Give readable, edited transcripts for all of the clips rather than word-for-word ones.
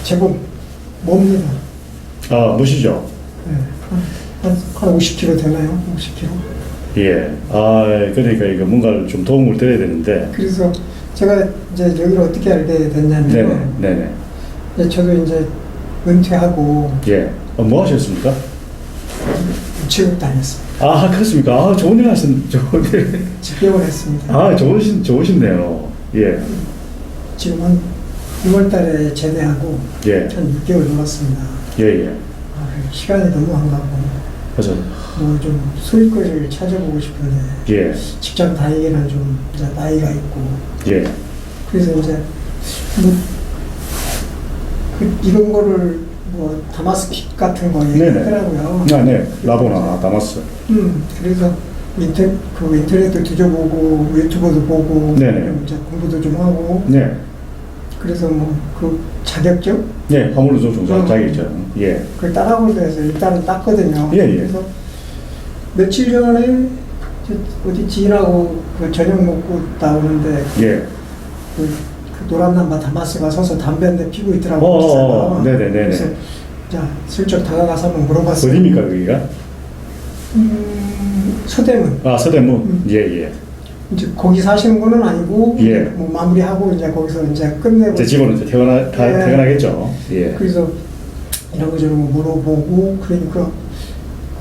제법 멉니다. 아, 무시죠? 네, 한 50kg 되나요? 50kg? 예. 아, 그러니까 이거 뭔가를 좀 도움을 드려야 되는데. 그래서 제가 이제 여기를 어떻게 알게 됐냐면, 네네. 네네. 이제 저도 이제 은퇴하고 예. 뭐 하셨습니까? 우체국 다녔습니다. 아, 그렇습니까? 아, 좋은 일 좋은 일. 직병을 했습니다. 아, 좋으신네요. 예. 지금 한 6월 달에 제대하고 예. 한 6개월 놀았습니다. 예, 예. 시간이 너무 안 가고 맞아. 뭐 좀 소일거리를 찾아보고 싶은데 예. 직장 다니기는 좀 이제 나이가 있고 예. 그래서 이제 뭐 이런 거를 뭐 다마스킷 같은 거 얘기하더라고요. 아, 네. 라보나 다마스. 그래서 인터넷도 뒤져보고 유튜브도 보고 네네. 이제 공부도 좀 하고 네. 그래서 뭐 그 자격증 네. 화물노조 종사자이죠. 예. 그걸 따라오기 위해서 일단은 땄거든요. 예, 예. 그래서 며칠 전에 어디 지인하고 그 저녁 먹고 나오는데 예. 그 노란 남바 다마스가 서서 담배 한 대 피고 있더라고요. 네네네. 그래서 자 슬쩍 다가가서 한번 물어봤어요. 어디입니까 거기가? 서대문. 아, 서대문. 예, 예. 이제 거기 사시는 분은 아니고 예. 뭐 마무리하고 이제 거기서 이제 끝내고 이제 집으로 이제 퇴근하겠죠. 예. 그래서 이런 거 저런 거 물어보고 그러니까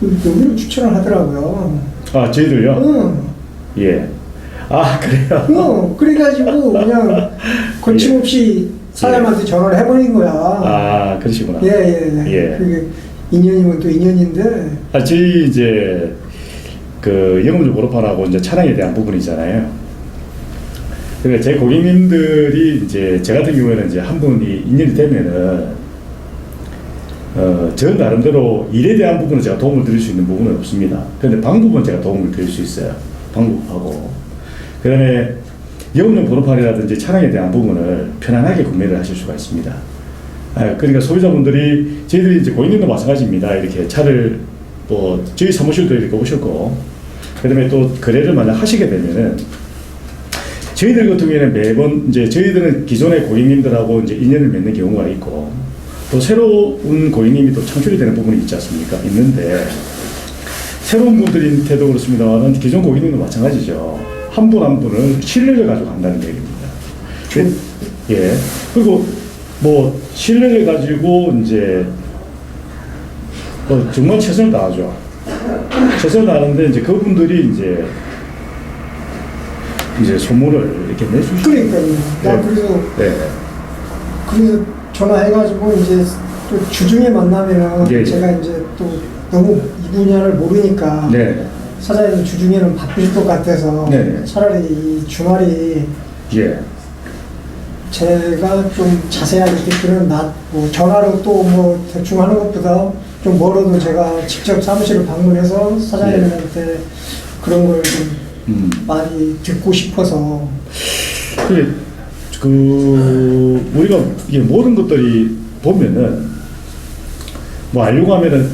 그 여기를 추천을 하더라고요. 아, 저희들요? 응. 예. 아, 그래요? 응. 그래가지고 그냥 거침없이 사장님한테 전화를 해버린 거야. 아, 그러시구나. 예. 그게 인연이면 또 인연인데. 아, 저희 이제 그 영업용 보로판하고 이제 차량에 대한 부분이잖아요. 그러니까 제 고객님들이 이제 저 같은 경우에는 이제 한 분이 인연이 되면은 저 나름대로 일에 대한 부분은 제가 도움을 드릴 수 있는 부분은 없습니다. 그런데 방법은 제가 도움을 드릴 수 있어요. 방법하고 그다음에 영업용 번호판이라든지 차량에 대한 부분을 편안하게 구매를 하실 수가 있습니다. 그러니까 소비자분들이 저희들이 이제 고객님도 마찬가지입니다. 이렇게 차를 뭐 저희 사무실도 이렇게 오셨고 그다음에 또 거래를 만약 하시게 되면은 저희들 같은 경우에는 매번 이제 저희들은 기존의 고객님들하고 이제 인연을 맺는 경우가 있고 또 새로운 고객님이 또 창출이 되는 부분이 있지 않습니까? 있는데 새로운 분들한테도 그렇습니다만 기존 고객님도 마찬가지죠. 한 분 한 분을 신뢰를 가지고 간다는 얘기입니다. 예. 그리고 뭐 신뢰를 가지고 이제 정말 최선을 다하죠. 최선을 다하는데 이제 그분들이 이제 소문을 이렇게 내주시죠. 그러니까요. 나 그래서 전화해가지고 이제 또 주중에 만나면은 예. 제가 이제 또 너무 이 분야를 모르니까 네. 사장님 주중에는 바쁘실 것 같아서 네. 차라리 이 주말이 예. 제가 좀 자세하게 듣기는 뭐 전화로 또 뭐 대충 하는 것보다 좀 멀어도 제가 직접 사무실을 방문해서 사장님한테 그런 걸 좀 많이 듣고 싶어서. 우리가 이게 모든 것들이 보면은 뭐 알려고 하면은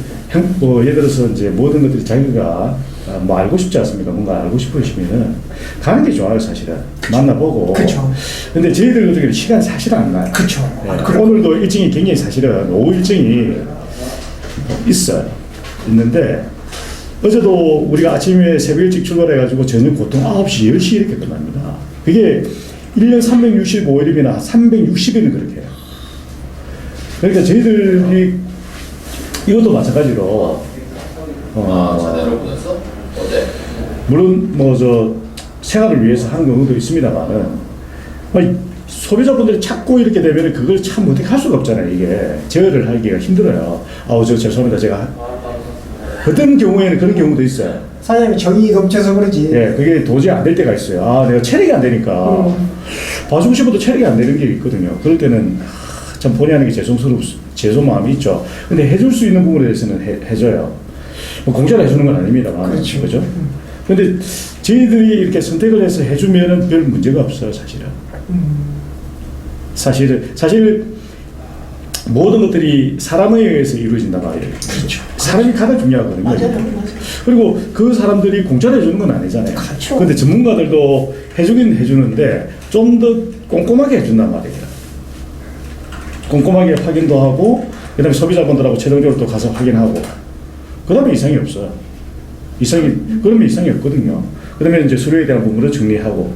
뭐 예를 들어서 이제 모든 것들이 자기가 뭐 알고 싶지 않습니까? 뭔가 알고 싶으시면은 가는 게 좋아요, 사실은. 만나보고. 그렇죠. 근데 저희들 같은 경우는 시간이 사실 안 나요. 그렇죠. 예. 오늘도 일정이 굉장히 사실은 오후 일정이 있어요. 있는데 어제도 우리가 아침에 새벽 일찍 출발해가지고 저녁 보통 9시, 10시 이렇게 끝납니다. 그게 1년 365일이나 360일은 그렇게 해요. 그러니까 저희들이 이것도 마찬가지로 자대로 보냈어? 어제? 물론 뭐 생활을 위해서 하는 경우도 있습니다만은 소비자분들이 찾고 이렇게 되면 그걸 참 어떻게 할 수가 없잖아요. 이게 제어를 하기가 힘들어요. 죄송합니다. 제가 어떤 경우에는 그런 경우도 있어요. 사장님이 정이 넘쳐서 그러지. 예, 그게 도저히 안 될 때가 있어요. 내가 체력이 안 되니까 봐주고 싶어도 체력이 안 되는 게 있거든요. 그럴 때는 참 본의 아니게 죄송 마음이 있죠. 근데 해줄 수 있는 부분에 대해서는 해줘요. 뭐 공짜로 해주는 건 아닙니다만. 그렇죠. 그죠? 근데 저희들이 이렇게 선택을 해서 해주면은 별 문제가 없어요, 사실은. 사실 모든 것들이 사람에 의해서 이루어진단 말이에요. 그렇죠. 사람이 가장 중요하거든요. 맞아요. 그리고 그 사람들이 공짜로 해주는 건 아니잖아요. 그렇죠. 근데 전문가들도 해주긴 해주는데 좀 더 꼼꼼하게 해준단 말이에요. 꼼꼼하게 확인도 하고 그 다음에 소비자분들하고 최종적으로 또 가서 확인하고 그 다음에 이상이 없어요. 그러면 이상이 없거든요. 그 다음에 이제 수료에 대한 부분을 정리하고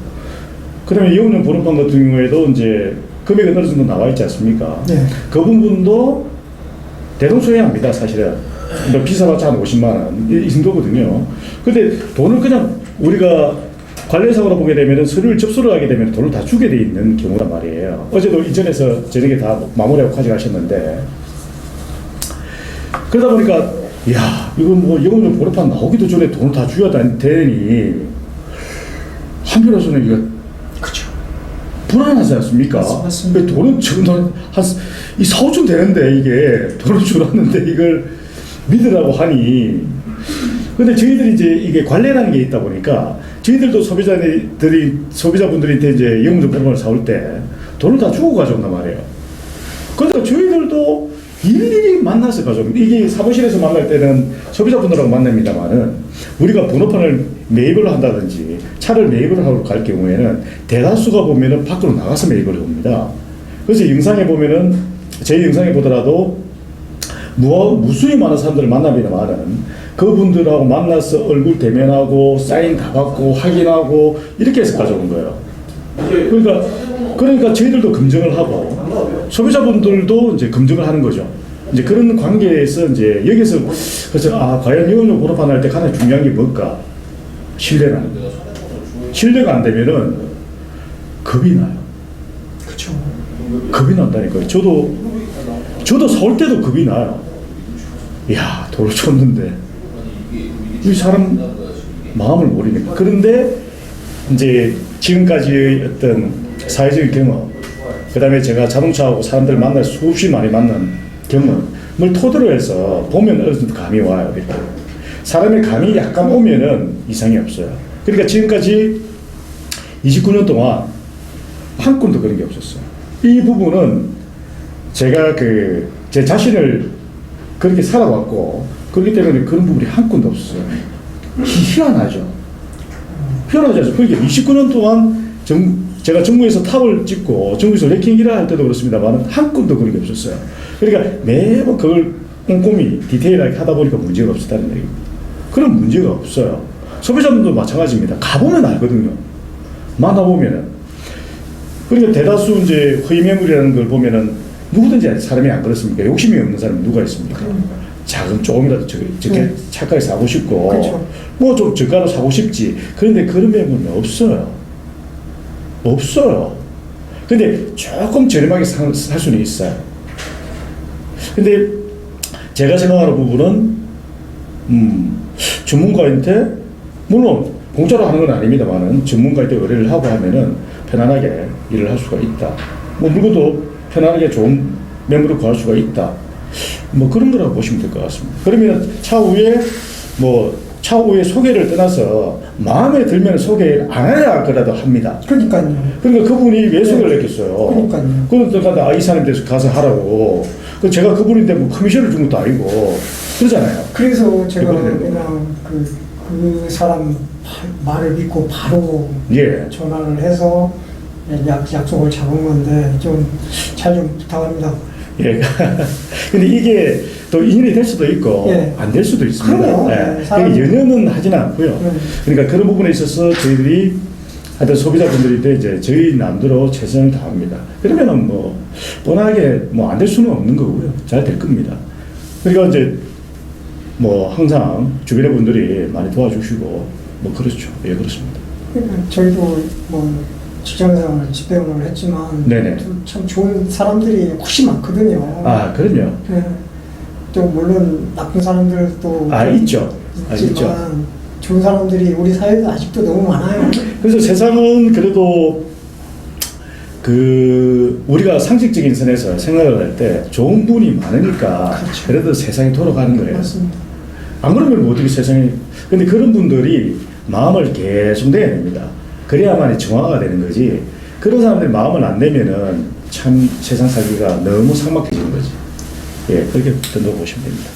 그 다음에 이용용 번호판 같은 경우에도 이제 금액은 어느 정도 나와 있지 않습니까? 네. 그 부분도 대동소이합니다, 사실은. 뭐 비싸봤자 한 50만 원, 이 정도거든요. 근데 돈을 그냥 우리가 관련상으로 보게 되면 서류를 접수를 하게 되면 돈을 다 주게 돼 있는 경우란 말이에요. 어제도 인천에서 저녁에 다 마무리하고 가져가셨는데, 그러다 보니까, 야, 이거 뭐 이용용 번호판 나오기도 전에 돈을 다 줘야 되니, 한편으로서는 이거, 그렇죠. 불안하지 않습니까? 맞습니다. 돈은 지금 이 4,5천 되는데 이게 돈을 줄었는데 이걸 믿으라고 하니. 근데 저희들이 이제 이게 관례라는 게 있다 보니까 저희들도 소비자분들한테 이제 이용용 번호판을 사올 때 돈을 다 주고 가져온단 말이에요. 그러니까 저희들도 일일이 만나서 가져옵니다. 이게 사무실에서 만날 때는 소비자분들하고 만납니다만은 우리가 번호판을 매입을 한다든지 차를 매입을 하러 갈 경우에는 대다수가 보면은 밖으로 나가서 매입을 합니다. 그래서 영상에 보면은 제 영상에 보더라도 무수히 많은 사람들을 만납니다만은 그분들하고 만나서 얼굴 대면하고 사인 다 받고 확인하고 이렇게 해서 가져온 거예요. 그러니까 저희들도 검증을 하고 소비자분들도 이제 검증을 하는 거죠. 이제 그런 관계에서 이제 여기서 그래서 과연 이용용 번호판 할 때 가장 중요한 게 뭘까? 신뢰라는 거. 신뢰가 안 되면은 겁이 나요. 그렇죠. 겁이 난다니까요. 저도 서울 때도 겁이 나요. 이야, 돈을 줬는데 이 사람 마음을 모르니까. 그런데 이제 지금까지의 어떤 사회적인 경험, 그 다음에 제가 자동차하고 사람들 만날 수없이 많이 만난 경험을 토대로 해서 보면 어느 정도 감이 와요. 이렇게. 사람의 감이 약간 오면은 이상이 없어요. 그러니까 지금까지 29년 동안 한 건도 그런 게 없었어요. 이 부분은 제가 제 자신을 그렇게 살아왔고, 그렇기 때문에 그런 부분이 한 건도 없었어요. 희한하죠. 희한하죠. 그러니까 29년 동안 제가 정부에서 탑을 찍고, 정부에서 랭킹 1위 할 때도 그렇습니다만, 한 건도 그런 게 없었어요. 그러니까 매번 그걸 꼼꼼히 디테일하게 하다 보니까 문제가 없었다는 얘기입니다. 그런 문제가 없어요. 소비자분도 마찬가지입니다. 가보면 알거든요. 만나보면은. 그러니까 대다수 이제 허위 매물이라는 걸 보면은 누구든지 사람이 안 그렇습니까? 욕심이 없는 사람이 누가 있습니까? 작은 조금이라도 저게 차가게 사고 싶고, 그렇죠. 뭐 좀 저가로 사고 싶지. 그런데 그런 매물은 없어요. 없어요. 근데 조금 저렴하게 살 수는 있어요. 근데 제가 생각하는 부분은, 전문가한테, 물론 공짜로 하는 건 아닙니다만은 전문가한테 의뢰를 하고 하면은 편안하게 일을 할 수가 있다. 뭐 물건도 편안하게 좋은 매물을 구할 수가 있다. 뭐 그런 거라고 보시면 될 것 같습니다. 그러면 차후에 소개를 떠나서 마음에 들면 소개를 안 해야 그래도 합니다. 그러니까요. 그러니까 그분이 왜 소개를 했겠어요? 그러니까요. 그러니까 이 사람에 대해서 가서 하라고. 제가 그분인데 뭐 커미션을 준 것도 아니고 그러잖아요. 그래서 제가 그냥 그 사람 말을 믿고 바로 전화를 해서 약속을 잡은 건데 좀 잘 좀 부탁합니다. 예. 근데 이게 또 인연이 될 수도 있고 안 될 수도 있습니다. 그럼요. 그러니까 연연은 하지는 않고요. 그러니까 그런 부분에 있어서 저희들이 하여튼 소비자분들인데 이제 저희 남대로 최선을 다합니다. 그러면은 뭐 뻔하게 뭐 안 될 수는 없는 거고요. 잘 될 겁니다. 그러니까 이제 뭐 항상 주변의 분들이 많이 도와주시고 뭐 그렇죠. 예, 그렇습니다. 저희도 뭐 직장생활 집배운을 했지만 네네. 참 좋은 사람들이 훨씬 많거든요. 아, 그럼요. 네. 또 물론 나쁜 사람들도 있죠. 있지만 좋은 사람들이 우리 사회에 아직도 너무 많아요. 그래서 세상은 그래도 우리가 상식적인 선에서 생각을 할 때 좋은 분이 많으니까 그렇죠. 그래도 세상이 돌아가는 거예요. 맞습니다. 안 그러면 뭐 어떻게 세상이. 근데 그런 분들이 마음을 계속 내야 됩니다. 그래야만 정화가 되는 거지. 그런 사람들이 마음을 안 내면은 참 세상 살기가 너무 삭막해지는 거지. 예, 그렇게 던져 보시면 됩니다.